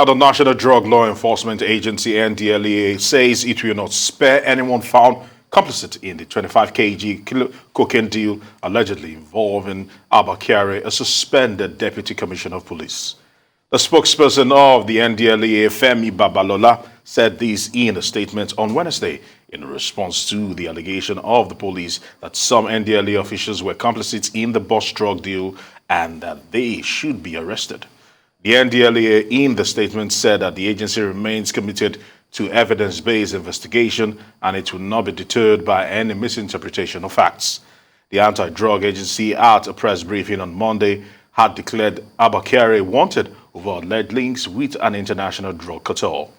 Now, the National Drug Law Enforcement Agency, NDLEA, says it will not spare anyone found complicit in the 25 kg cocaine deal allegedly involving Abba Kyari, a suspended Deputy Commissioner of Police. The spokesperson of the NDLEA, Femi Babalola, said this in a statement on Wednesday in response to the allegation of the police that some NDLEA officials were complicit in the bus drug deal and that they should be arrested. The NDLEA in the statement said that the agency remains committed to evidence-based investigation and it will not be deterred by any misinterpretation of facts. The anti-drug agency at a press briefing on Monday had declared Abba Kyari wanted over alleged links with an international drug cartel.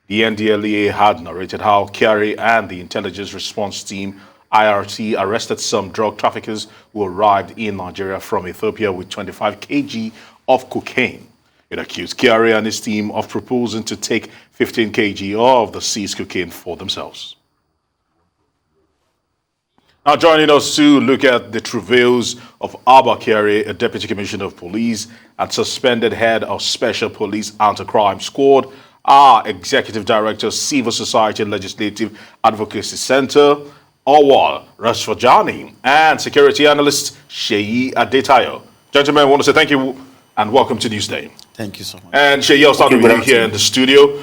The NDLEA had narrated how Kyari and the intelligence response team IRT arrested some drug traffickers who arrived in Nigeria from Ethiopia with 25 kg of cocaine. It accused Kyari and his team of proposing to take 15 kg of the seized cocaine for themselves. Now joining us to look at the travails of Abba Kyari, a Deputy Commissioner of Police and suspended head of Special Police Anti-Crime Squad, are Executive Director, Civil Society Legislative Advocacy Centre, Auwal Rafsanjani, and Security Analyst Seyi Adetayo. Gentlemen, I want to say thank you and welcome to Newsday. Thank you so much. And Seyi, I'll start with you here in the studio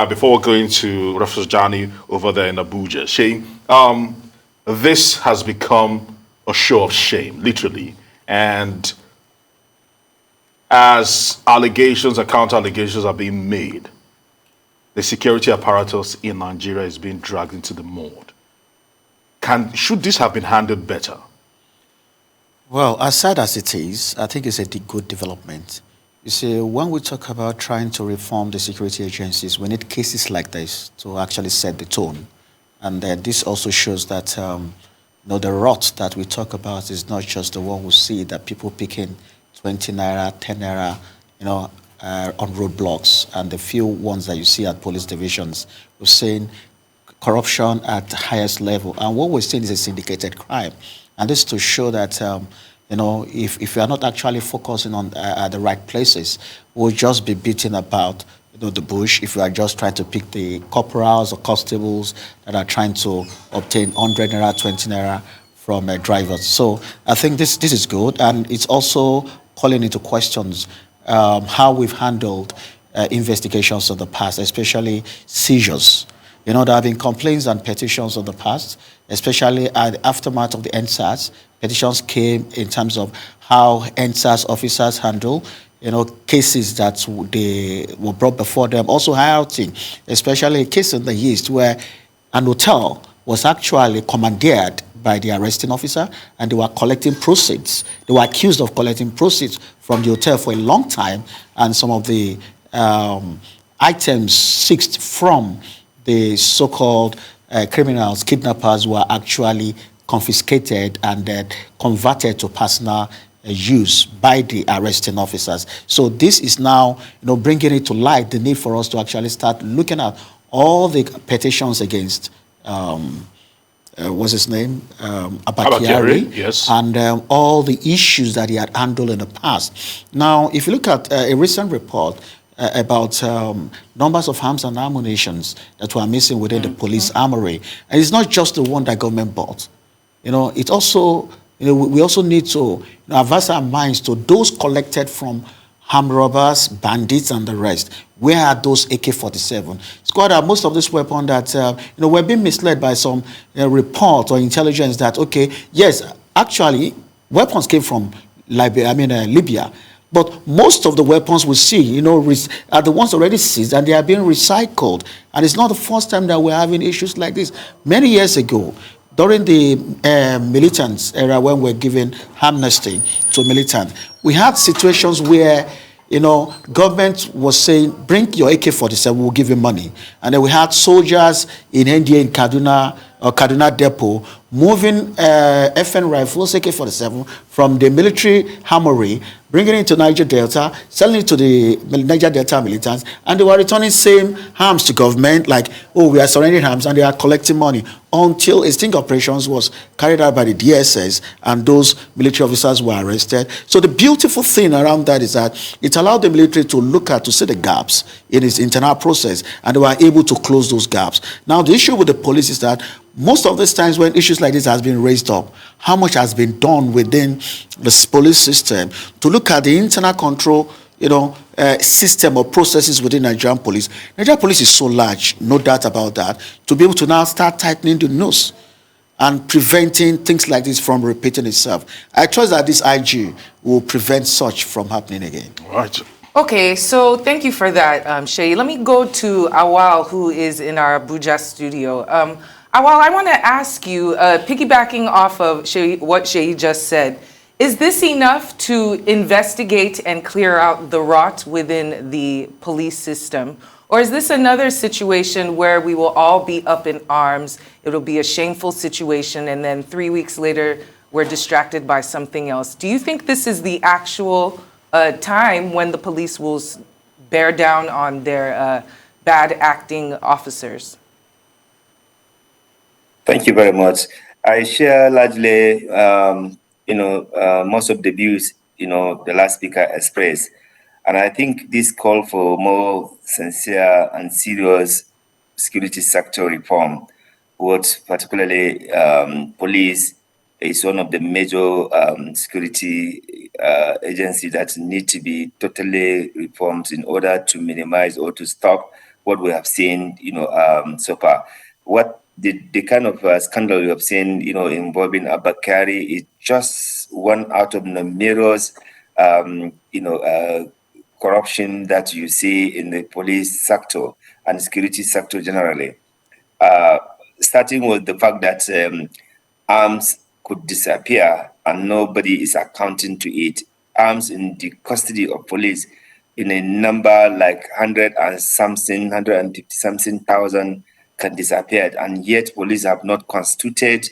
before going to Rafsanjani over there in Abuja. Seyi, this has become a show of shame, literally. And as allegations and counter-allegations are being made, the security apparatus in Nigeria is being dragged into the mud. Should this have been handled better? Well, as sad as it is, I think it's a good development. You see, when we talk about trying to reform the security agencies, we need cases like this to actually set the tone. And this also shows that the rot that we talk about is not just the one we see that people picking 20 naira, 10 naira, on roadblocks, and the few ones that you see at police divisions. We're seeing corruption at the highest level, and what we're seeing is a syndicated crime. And this to show that, if we are not actually focusing on the right places, we'll just be beating about the bush if we are just trying to pick the corporals or constables that are trying to obtain 100 naira, 20 naira from drivers. So I think this is good, and it's also calling into questions how we've handled investigations of the past, especially seizures. There have been complaints and petitions of the past, especially at the aftermath of the NSAS. Petitions came in terms of how NSAS officers handle, cases that they were brought before them. Also highlighting, especially a case in the East where an hotel was actually commandeered by the arresting officer, and they were collecting proceeds. They were accused of collecting proceeds from the hotel for a long time, and some of the items seized from the so-called criminals, kidnappers, were actually confiscated and then converted to personal use by the arresting officers. So this is now, bringing it to light, the need for us to actually start looking at all the petitions against what's his name? Abba Kyari, yes. And all the issues that he had handled in the past. Now, if you look at a recent report about numbers of arms and ammunitions that were missing within the police armory, and it's not just the one that government bought. It also, we also need to advance our minds to those collected from armed robbers, bandits, and the rest. Where are those AK-47? It's quite that most of this weapon that, we're being misled by some report or intelligence that, okay, yes, actually, weapons came from Libya. But most of the weapons we see, are the ones already seized, and they are being recycled. And it's not the first time that we're having issues like this. Many years ago, during the militants era, when we're giving amnesty to militants, we had situations where, government was saying, bring your AK-47, we'll give you money. And then we had soldiers in NDA in Kaduna or Kaduna Depot, moving FN rifles, AK-47, from the military armory, bringing it to Niger Delta, selling it to the Niger Delta militants, and they were returning same arms to government, like, oh, we are surrendering arms, and they are collecting money, until a sting operations was carried out by the DSS, and those military officers were arrested. So the beautiful thing around that is that it allowed the military to see the gaps in its internal process, and they were able to close those gaps. Now, the issue with the police is that most of these times when issues like this has been raised up, how much has been done within the police system to look at the internal control, system or processes within Nigerian police. Nigerian police is so large, no doubt about that, to be able to now start tightening the noose and preventing things like this from repeating itself. I trust that this IG will prevent such from happening again. Right. Okay, so thank you for that, Seyi. Let me go to Auwal, who is in our Abuja studio. Auwal, I want to ask you, piggybacking off of what Seyi just said, is this enough to investigate and clear out the rot within the police system? Or is this another situation where we will all be up in arms, it'll be a shameful situation, and then 3 weeks later, we're distracted by something else? Do you think this is the actual time when the police will bear down on their bad acting officers? Thank you very much. I share largely, most of the views, the last speaker expressed. And I think this call for more sincere and serious security sector reform, what particularly police is one of the major security agencies that need to be totally reformed in order to minimize or to stop what we have seen, so far. What the kind of scandal we have seen, involving Abba Kyari is just one out of numerous, corruption that you see in the police sector and security sector generally. Starting with the fact that arms could disappear and nobody is accounting to it. Arms in the custody of police in a number like 150 something thousand can disappear, and yet police have not constituted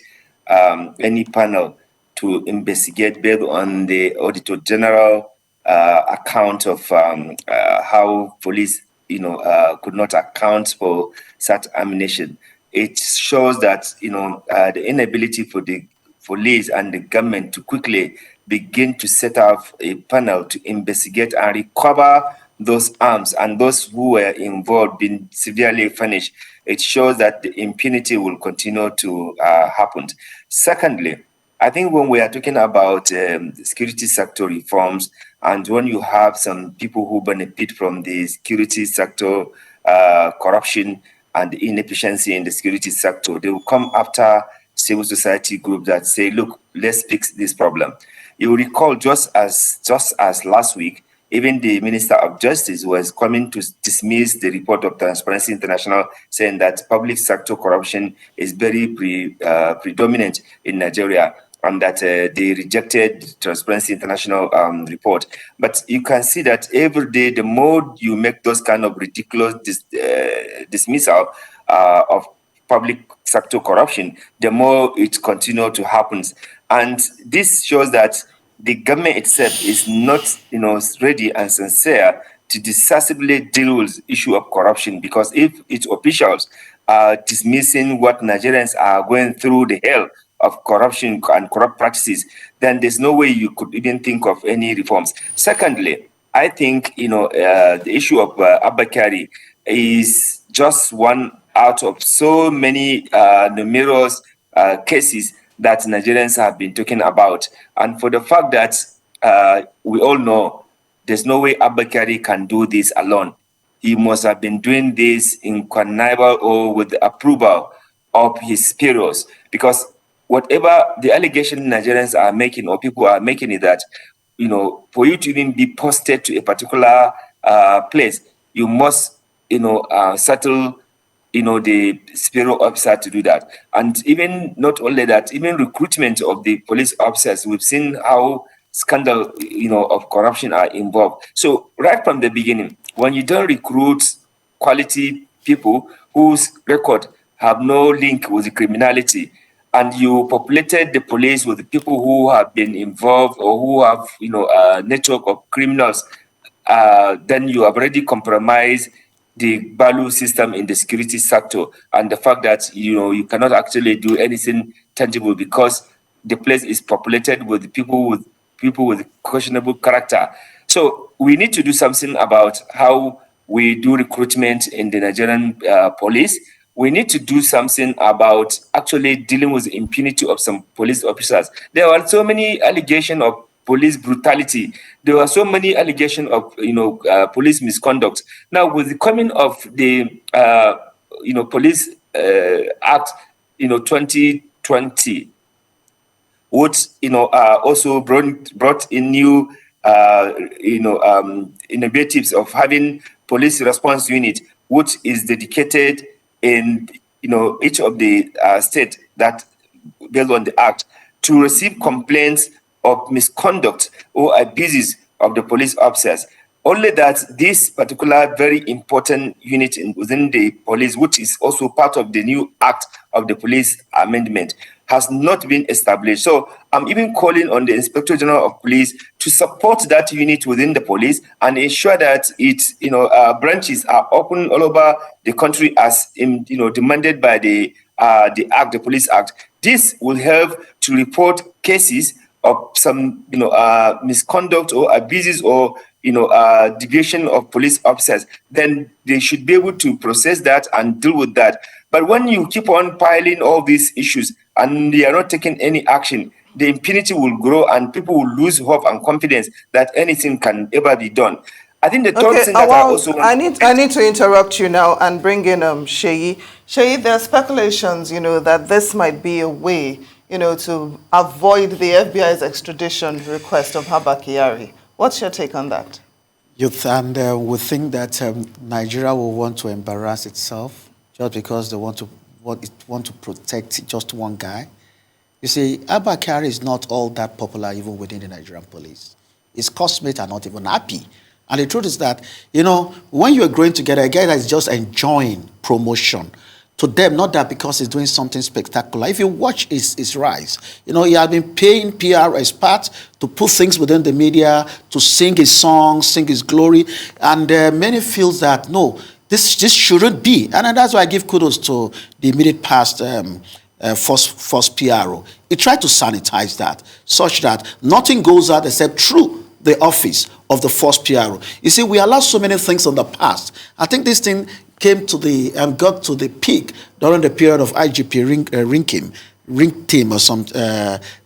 any panel to investigate based on the Auditor General account of how police, could not account for such ammunition. It shows that the inability for the police and the government to quickly begin to set up a panel to investigate and recover those arms and those who were involved being severely punished. It shows that the impunity will continue to happen. Secondly, I think when we are talking about security sector reforms, and when you have some people who benefit from the security sector corruption and inefficiency in the security sector, they will come after civil society groups that say, look, let's fix this problem. You will recall just as last week, even the Minister of Justice was coming to dismiss the report of Transparency International, saying that public sector corruption is very predominant in Nigeria, and that they rejected Transparency International report. But you can see that every day, the more you make those kind of ridiculous dismissal of public sector corruption, the more it continues to happen. And this shows that the government itself is not, ready and sincere to decisively deal with the issue of corruption, because if its officials are dismissing what Nigerians are going through, the hell of corruption and corrupt practices, then there's no way you could even think of any reforms. Secondly, I think, the issue of Abba Kyari is just one out of so many numerous cases that Nigerians have been talking about. And for the fact that we all know there's no way Abba Kyari can do this alone. He must have been doing this in connivance or with the approval of his superiors, because whatever the allegation Nigerians are making or people are making is that, for you to even be posted to a particular place, you must, settle, the superior officer to do that. And even not only that, even recruitment of the police officers, we've seen how scandal, of corruption are involved. So right from the beginning, when you don't recruit quality people whose record have no link with the criminality, and you populated the police with people who have been involved or who have, a network of criminals, then you have already compromised the value system in the security sector, and the fact that you cannot actually do anything tangible because the place is populated with people with questionable character. So we need to do something about how we do recruitment in the Nigerian police. We need to do something about actually dealing with the impunity of some police officers. There are so many allegations of police brutality. There are so many allegations of police misconduct. Now, with the coming of the Police Act 2020, which also brought in new innovatives of having police response unit, which is dedicated in each of the state that based on the act to receive complaints of misconduct or abuses of the police officers. Only that this particular very important unit within the police, which is also part of the new act of the police amendment, has not been established. So I'm even calling on the Inspector General of Police to support that unit within the police and ensure that its branches are open all over the country as demanded by the act, the Police Act. This will help to report cases of some misconduct or abuses or deviation of police officers. Then they should be able to process that and deal with that. But when you keep on piling all these issues and they are not taking any action, the impunity will grow and people will lose hope and confidence that anything can ever be done. I think the third thing that I also want I need to interrupt you now and bring in Seyi. Seyi, there are speculations, that this might be a way, to avoid the FBI's extradition request of Abba Kyari. What's your take on that? We think that Nigeria will want to embarrass itself just because they want to protect just one guy. You see, Abba Kyari is not all that popular even within the Nigerian police. His classmates are not even happy. And the truth is that, when you're growing together, a guy that is just enjoying promotion, to them, not that because he's doing something spectacular. If you watch his rise, he has been paying PR experts to put things within the media, to sing his songs, sing his glory. And many feel that, no, this shouldn't be. And that's why I give kudos to the immediate past first PRO. He tried to sanitize that, such that nothing goes out except through the office of the first PRO. You see, we allowed so many things in the past. I think this thing came to got to the peak during the period of IGP ring team or some.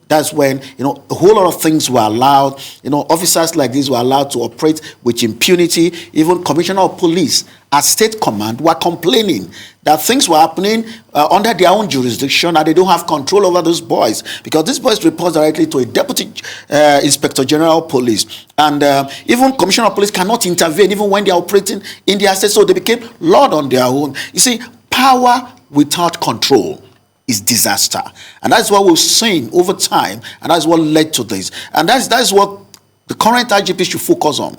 That's when a whole lot of things were allowed. Officers like this were allowed to operate with impunity. Even Commissioner of Police at State Command were complaining that things were happening under their own jurisdiction and they don't have control over those boys because these boys report directly to a Deputy Inspector General of Police. And even Commissioner of Police cannot intervene even when they are operating in their state. So they became Lord on their own. You see, power without control is disaster. And that's what we've seen over time. And that's what led to this. And that's what the current IGP should focus on.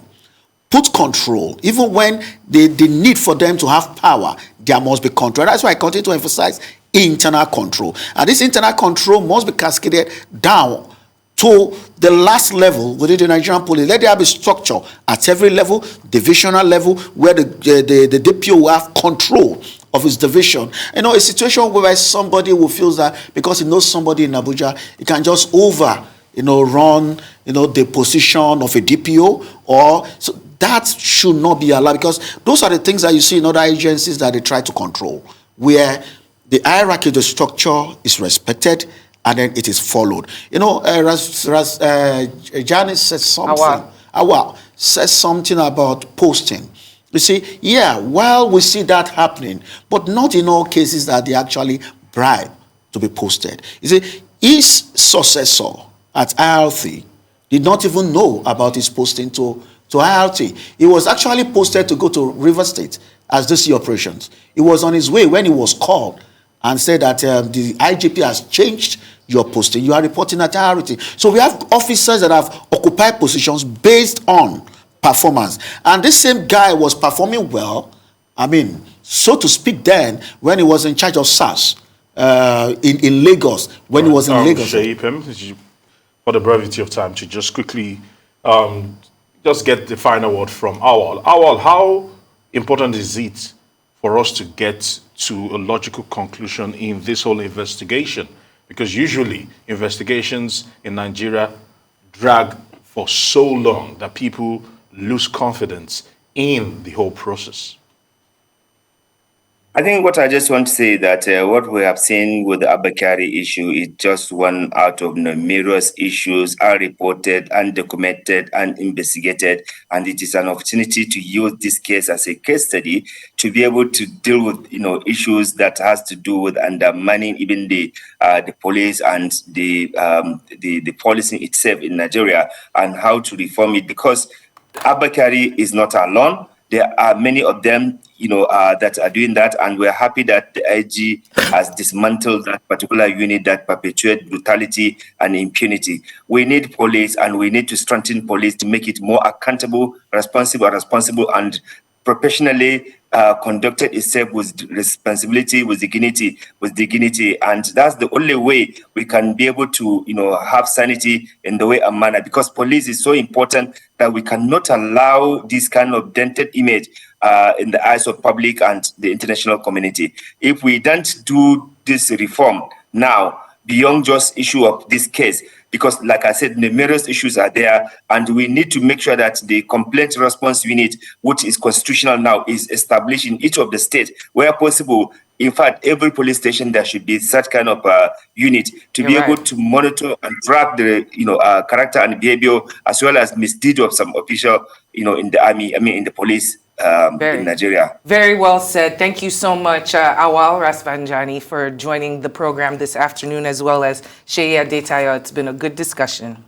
Put control. Even when the need for them to have power, there must be control. That's why I continue to emphasize internal control. And this internal control must be cascaded down to the last level within the Nigerian police. Let there be structure at every level, divisional level, where the DPO will have control of his division. A situation where somebody will feel that because he knows somebody in Abuja, he can just run, the position of a DPO or so. That should not be allowed because those are the things that you see in other agencies that they try to control, where the hierarchy of the structure is respected and then it is followed. Janice said something. Auwal says something about posting. You see, while we see that happening, but not in all cases that they actually bribe to be posted. You see, his successor at IRT did not even know about his posting to IRT. He was actually posted to go to River State as DC operations. He was on his way when he was called and said that the IGP has changed your posting. You are reporting at IRT. So we have officers that have occupied positions based on performance. And this same guy was performing well. so to speak, then when he was in charge of SARS in Lagos, when he was in Lagos. Seyi, for the brevity of time, to just quickly just get the final word from Auwal. Auwal, how important is it for us to get to a logical conclusion in this whole investigation? Because usually investigations in Nigeria drag for so long that people lose confidence in the whole process. I think what I just want to say that what we have seen with the Abba Kyari issue is just one out of numerous issues unreported, undocumented, uninvestigated, and it is an opportunity to use this case as a case study to be able to deal with issues that has to do with undermining even the police and the policing itself in Nigeria and how to reform it, because Abba Kyari is not alone. There are many of them, that are doing that, and we're happy that the IG has dismantled that particular unit that perpetuates brutality and impunity. We need police, and we need to strengthen police to make it more accountable, responsible, and professionally conducted itself with responsibility, with dignity, and that's the only way we can be able to, have sanity in the way and manner. Because police is so important that we cannot allow this kind of dented image in the eyes of public and the international community. If we don't do this reform now, beyond just issue of this case, because like I said, numerous issues are there, and we need to make sure that the complaint response unit, which is constitutional now, is established in each of the states where possible. In fact, every police station there should be such kind of unit to be able to monitor and track the character and behavior, as well as misdeed of some official in the army, in the police in Nigeria. Very well said. Thank you so much, Auwal Rafsanjani, for joining the program this afternoon, as well as Seyi Adetayo. It's been a good discussion.